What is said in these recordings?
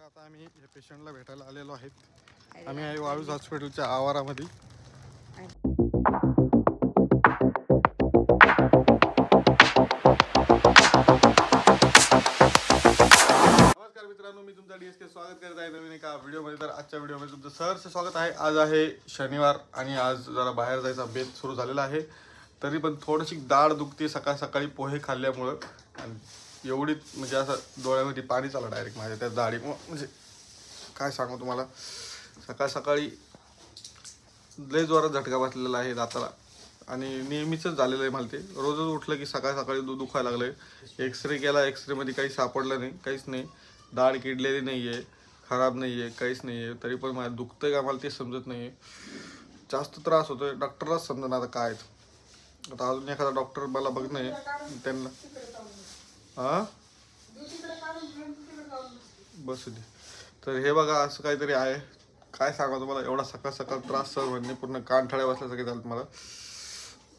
आता आम्ही या पेशंटला भेटायला आलेलो आहेत। आम्ही आहे वाळूज हॉस्पिटलच्या आवारामध्ये। नमस्कार मित्रांनो, मी तुमचा डीएसके स्वागत करत आहे नवीन एका व्हिडिओमध्ये। तर आजच्या व्हिडिओमध्ये तुमचं सहर्ष स्वागत आहे। आज आहे शनिवार आणि आज जरा बाहेर जायचा बेत सुरू झालेला आहे। तरी पण थोडीशी दाढ दुखते सकाळ सकाळी पोहे खाल्ल्यामुळे, आणि एवढी म्हणजे असं डोळ्यामध्ये पाणी चाललं डायरेक्ट माझ्या त्या दाढी। म्हणजे काय सांगू तुम्हाला, सकाळ सकाळी लय जोरात झटका बसलेला आहे दाताला आणि नेहमीच झालेलं आहे मला। ते रोजच उठलं की सकाळ सकाळी दुखायला लागलंय। एक्सरे केला, एक्सरेमध्ये काही सापडलं नाही, काहीच नाही। दाढ किडलेली नाही आहे, खराब नाही आहे, काहीच नाही आहे। तरी पण मला दुखतंय का मला ते समजत नाही आहे, जास्त त्रास होतोय। डॉक्टरलाच समजा आता काय। आता अजून एखादा डॉक्टर मला बघणं आहे त्यांना। हां बसू दे। तर हे बघा असं काहीतरी आहे, काय सांगा तुम्हाला। एवढा सकाळ सकाळ त्रास सहन म्हणजे पूर्ण कानठळ्या बसल्यासारखे झालं मला।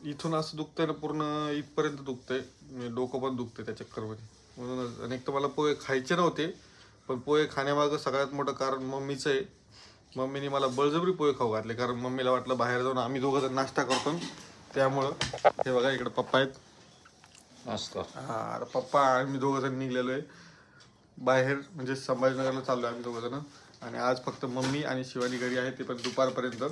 इथून असं दुखतंय ना, पूर्ण इथपर्यंत दुखतंय, म्हणजे डोकं पण दुखतंय त्या चक्करमध्ये। म्हणूनच आणि एक तर मला पोहे खायचे नव्हते, पण पोहे खाण्यामागं सगळ्यात मोठं कारण मम्मीचं आहे। मम्मीने मला बळजबरी पोहे खाऊ घातले, कारण मम्मीला वाटलं बाहेर जाऊन आम्ही दोघं जण नाश्ता करतो त्यामुळं। हे बघा इकडे पप्पा आहेत, नाश्ता। हां पप्पा आम्ही दोघं जण निघलेलो आहे बाहेर, म्हणजे संभाजीनगरला चाललो आम्ही दोघं जण। आणि आज फक्त मम्मी आणि शिवानी घरी आहे, ते पण दुपारपर्यंत।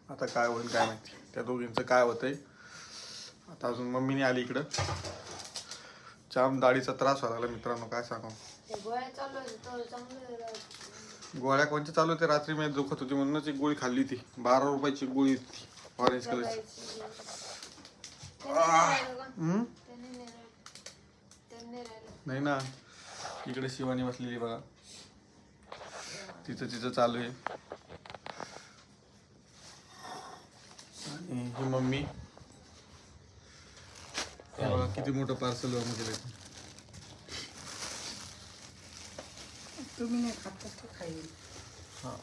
आता काय होईल काय माहिती, त्या दोघींचं काय होतंय। आता अजून मम्मीने आली इकडं। जाम दाढीचा त्रास व्हायला लागला मित्रांनो, काय सांगू। गोळ्या कोणत्या चालू होते, रात्री मी दुखत होती म्हणूनच एक गोळी खाल्ली ती, 12 रुपयाची गोळी होती, ऑरेंज कलरची। नाही ना, इकडे शिवानी बसलेली बघा, तिचं चालू आहे। आणि ही मम्मी बघा किती मोठं पार्सल बनवून गेले। तुम्ही नाही खात तर खाईल। हां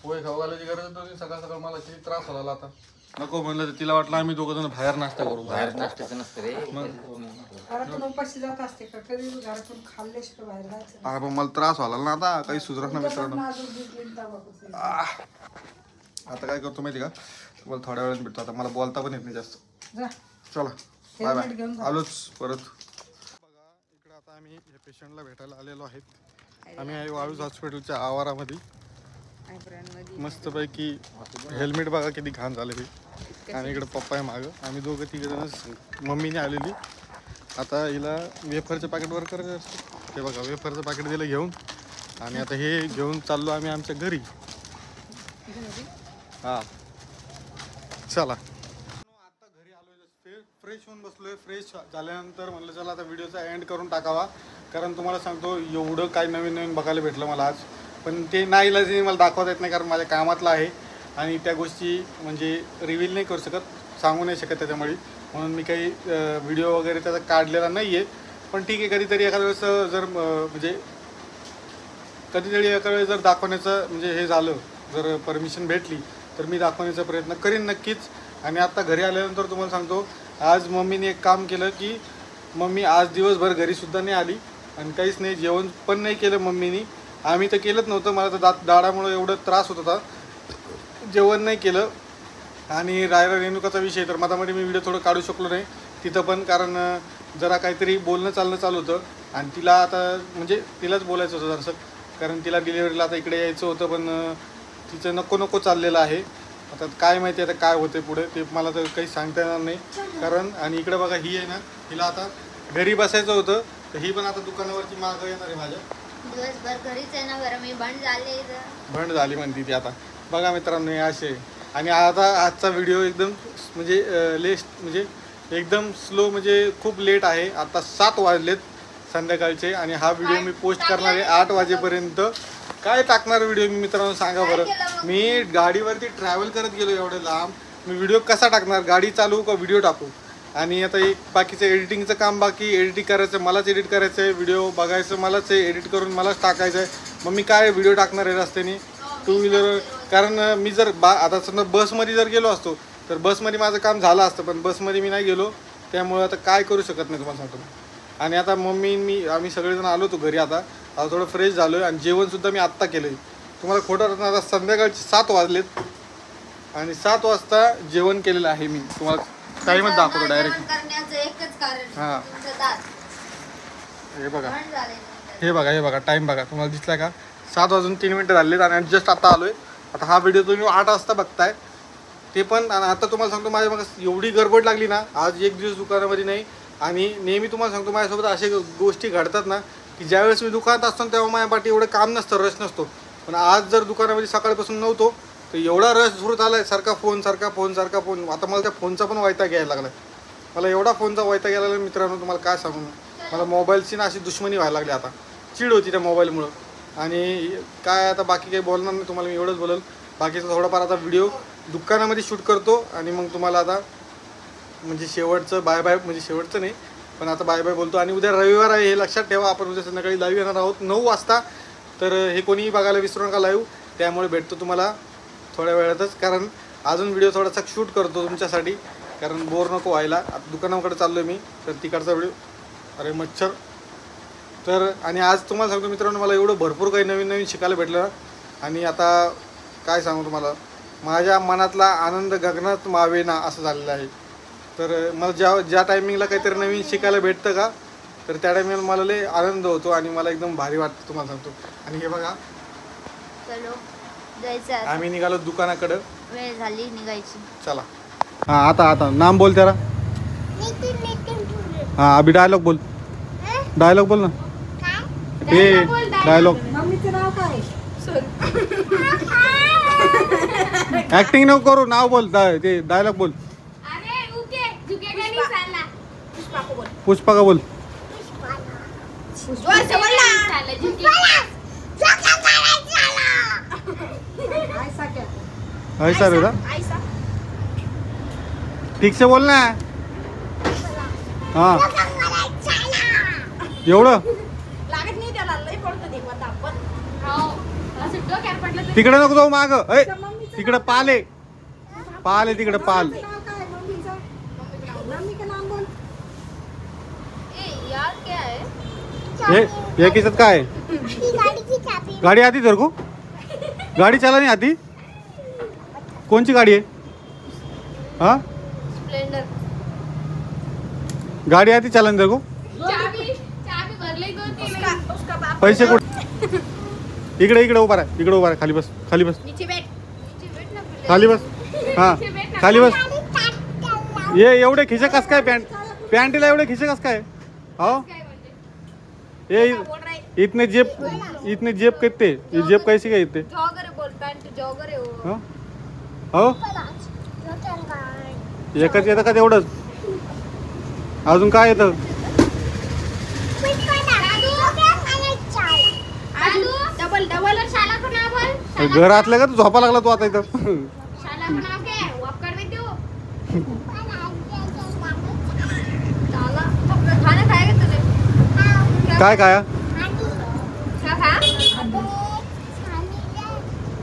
पोहे खाऊ घालायची गरज नव्हती सकाळ सकाळ, मला किती त्रास व्हायला आता। नको म्हणलं तर तिला वाटलं आम्ही दोघं जण बाहेर नाश्ता करू। बाहेर नाश्त्याचं नसतं रे। घरातून उपाशी जात असते का, कधी घरातून खाल्ल्याशिवाय बाहेर जायचं हा पण मला त्रास व्हायला ना आता, काही सुधरत ना मित्रांनो। नाही। आता काय करतो माहिती का, तुम्हाला थोड्या वेळाने भेटतो। आता मला बोलता पण येत नाही जास्त। जा चला बाय बाय, आलोच परत। बघा इकडे आता आम्ही या पेशंटला भेटायला आलेलो आहेत। आम्ही आहे वाळूज हॉस्पिटलच्या आवारामध्ये। मस्तपैकी हेल्मेट बघा किती घाण झालेली। आणि इकडे पप्पा आहे मागं, आम्ही दोघं तिघं जण। मम्मीने आलेली, आता हिला वेफरचं पॅकेट वर करायचं असतं, ते बघा वेफरचं पॅकेट दिलं घेऊन। आणि आता हे घेऊन चाललो आम्ही आमच्या घरी। हां चला, आता घरी आलोय, फ्रेश होऊन बसलोय। फ्रेश झाल्यानंतर म्हणलं चला आता व्हिडिओचा एंड करून टाकावा, कारण तुम्हाला सांगतो एवढं काय नवीन नवीन बघायला भेटलं मला आज। पण ते नाही मला दाखवता येत नाही, कारण माझ्या कामातलं आहे आणि त्या गोष्टी म्हणजे रिव्हील नाही करू शकत, सांगू नाही शकत त्याच्यामुळे। म्हणून मी काही व्हिडिओ वगैरे त्याचा काढलेला नाही आहे। पण ठीक आहे, कधीतरी एखाद्या वेळेस जर म्हणजे कधीतरी एखाद्या वेळेस जर दाखवण्याचं म्हणजे हे झालं, जर परमिशन भेटली तर मी दाखवण्याचा प्रयत्न करीन नक्कीच। आणि आत्ता घरी आल्यानंतर तुम्हाला सांगतो, आज मम्मीने एक काम केलं की मम्मी आज दिवसभर घरीसुद्धा नाही आली आणि काहीच नाही, जेवण पण नाही केलं मम्मीने। आम्ही तर केलंच नव्हतं, मला तर दाढामुळे एवढं त्रास होत होता, जेवण नाही केलं। आणि रायरा रेणुकाचा विषय तर मधामध्ये मी व्हिडिओ थोडं काढू शकलो नाही तिथं पण, कारण जरा काहीतरी बोलणं चालणं चालू होतं। आणि तिला आता म्हणजे तिलाच बोलायचं होतं जरासं, कारण तिला डिलिव्हरीला आता इकडे यायचं होतं, पण तिचं नको चाललेलं आहे। आता काय माहिती आता काय होते पुढे, ते मला तर काही सांगता येणार नाही। कारण आणि इकडे बघा ही आहे ना, हिला आता घरी बसायचं होतं, तर ही पण आता दुकानावरची मागं येणार आहे माझ्या। दिवसभर घरीच आहे ना, बरं मी भंड झाली म्हणती ती आता। बघा मित्रांनो हे असे। आणि आता आजचा व्हिडिओ एकदम म्हणजे म्हणजे एकदम स्लो, म्हणजे खूप लेट आहे। आता 7 वाजलेत संध्याकाळचे आणि हा व्हिडिओ मी पोस्ट करणार आहे 8 वाजेपर्यंत। काय टाकणार व्हिडिओ मी मित्रांनो सांगा बरं। मी गाडीवरती ट्रॅव्हल करत गेलो एवढे लांब, मी व्हिडिओ कसा टाकणार, गाडी चालवू का व्हिडिओ टाकू। आणि आता एक बाकीचं एडिटिंगचं काम बाकी, एडिटिंग करायचं मलाच, एडिट करायचं आहे, व्हिडिओ बघायचं मलाच आहे, एडिट करून मलाच टाकायचं आहे। मग मी काय व्हिडिओ टाकणार आहे रस्त्याने, टू व्हीलर कारण मी जर आता समजा बसमध्ये जर गेलो असतो तर बसमध्ये माझं काम झालं असतं, पण बसमध्ये मी नाही गेलो, त्यामुळे आता काय करू शकत नाही तुम्हाला सांगतो. आणि आता मम्मी आम्ही सगळेजण आलो होतो घरी. आता थोडं फ्रेश झालो आहे आणि जेवणसुद्धा मी आत्ता केलं आहे. तुम्हाला खोटं आता संध्याकाळचे 7 वाजलेत आणि 7 वाजता जेवण केलेलं आहे मी. तुम्हाला टाईमच दाखवतो डायरेक्ट. करण्याचं एकच कारण हां. तुमचं दात हे बघा, बंद झाले. हे बघा टाईम बघा, तुम्हाला दिसला का? 7 वाजून 3 मिनटं झालेत आणि जस्ट आता आलो आहे. आता हा व्हिडिओ तुम्ही 8 वाजता बघताय ते पण. आणि आता तुम्हाला सांगतो माझ्या मग एवढी गडबड लागली ना, आज एक दिवस दुकानामध्ये नाही. आणि नेहमी तुम्हाला सांगतो माझ्यासोबत अशा गोष्टी घडतात ना की ज्यावेळेस मी दुकानात असतो ना तेव्हा माझ्यापाठी एवढं काम नसतं, रश नसतो. पण आज जर दुकानामध्ये सकाळपासून नव्हतो तर एवढा रश सुरू आला आहे, सारखा फोन. आता मला त्या फोनचा पण वैताग घ्यायला लागला. मला एवढा फोनचा वैताग घ्यायला लागला मित्रांनो, तुम्हाला काय सांगू. मला मोबाईलची ना अशी दुश्मनी व्हायला लागली. आता चिड होती त्या मोबाईलमुळं. आणि काय आता बाकी काही बोलणार नाही तुम्हाला, मी एवढंच बोलेल. बाकीचा थोडाफार आता व्हिडिओ दुकानामध्ये शूट करतो आणि मग तुम्हाला आता म्हणजे शेवटचं बाय बाय, म्हणजे शेवटचं नाही पण आता बाय बाय बोलतो. आणि उद्या रविवार आहे हे लक्षात ठेवा. आपण उद्या संध्याकाळी लाईव्ह येणार आहोत 9 वाजता. तर हे कोणीही बघायला विसरू नका लाईव्ह. त्यामुळे भेटतो तुम्हाला थोड्या वेळातच, कारण अजून व्हिडिओ थोडासा शूट करतो तुमच्यासाठी, कारण बोर नको व्हायला. आता दुकानाकडे चाललो आहे मी, तर तिकडचा व्हिडिओ. अरे मच्छर. तर आणि आज तुम्हाला सांगतो मित्रांनो, मला एवढं भरपूर काही नवीन शिकायला भेटलं ना. आणि आता काय सांगू तुम्हाला, माझ्या मनातला आनंद गगनात मावेना असं झालेलं आहे. तर मला ज्या टायमिंगला काहीतरी नवीन शिकायला भेटतं का, तर त्या टायमिंगला मला लय आनंद होतो आणि मला एकदम भारी वाटतं तुम्हाला सांगतो. आणि हे बघा, चलो जायचं आता. आम्ही निघालो दुकानाकडं. वेळ झाली निघायची. चला. हां आता नाम बोल त्याला. हां अभि डायलॉग बोल. डायलॉग बोल ना. हे डायलॉग. मम्मीचं नाव काय? ऍक्टिंग नको करू, नाव बोल. ते डायलॉग बोल. पुष्पा का बोल. ऐसा क्या? ऐसा बेटा, ठीक से बोल ना. हां एवढं तिकडे नको जाऊ माग. तिकडे पाल आहे तिकडे पाल. नाव काय मम्मीचं? मम्मी का नाम बोल. ए यार क्या है? ये किसत काय गाड़ी आती तेरे को? गाड़ी चलानी आती? कौन सी गाड़ी है? हाँ स्प्लेंडर. गाड़ी आती चलानी तेरे को? चाबी भरले को उसका बाप. पैसे कुठे? इकडे उभा आहे खाली बस. नीचे बैठ ना पहिले. खाली बस. हां खाली बस. ये एवढे खिसे कस काय पॅन्टीला एवढे खिसे कस काय? हो ये इतने जेब कितने? ये जेब कैसी काय इतने? जॉगर है बोल. पैंट जॉगर है वो. हो एकच येतं का तेवढंच? अजून काय येतं? डबल और शाला को नाम बोल. घरातलं का तू झोपा लागला तू आता इथं? शाला को नाम क्या है? वॉक कर देती हो. शाला खाना खाएगा तूने? काय खाया? क्या खाया?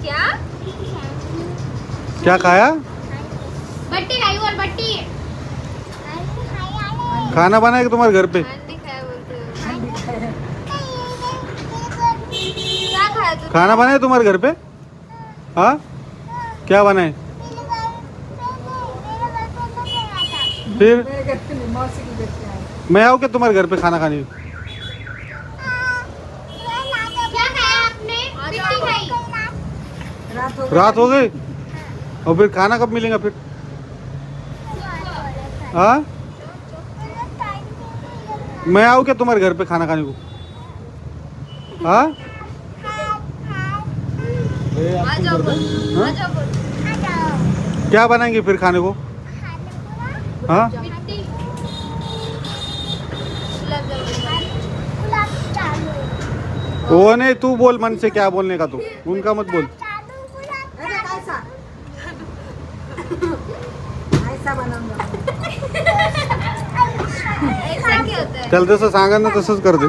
क्या? क्या खाया? बट्टी खाई बोल. बट्टी खाना बनाया कि तुम्हारे घर पे? अंडी खाया बोलते हो. क्या खाया तू? खाना बनाया तुम्हारे घर पे? हाँ क्या बनाए? फिर मौसी की बेटी आहे. मैं आऊँ क्या तुम्हारे घर पे खाना खाने? क्या खाया आपने? बट्टी खाई. रात हो गई. रात हो गई और फिर खाना कब मिलेगा फिर? हाँ मैं आऊँ क्या तुम्हारे घर पे खाना खाने को? हाँ आ जाओ बोल. आ जाओ बोल. क्या बनाएंगे फिर खाने को? हाँ बट्टी. गुलाब जामुन. वो नहीं, तू बोल मन से क्या बोलने का, तू उनका मत बोल. अरे कैसा? ऐसा बनवून ऐसा क्या होता है? त्याला जसं सांगा ना तसंच करते.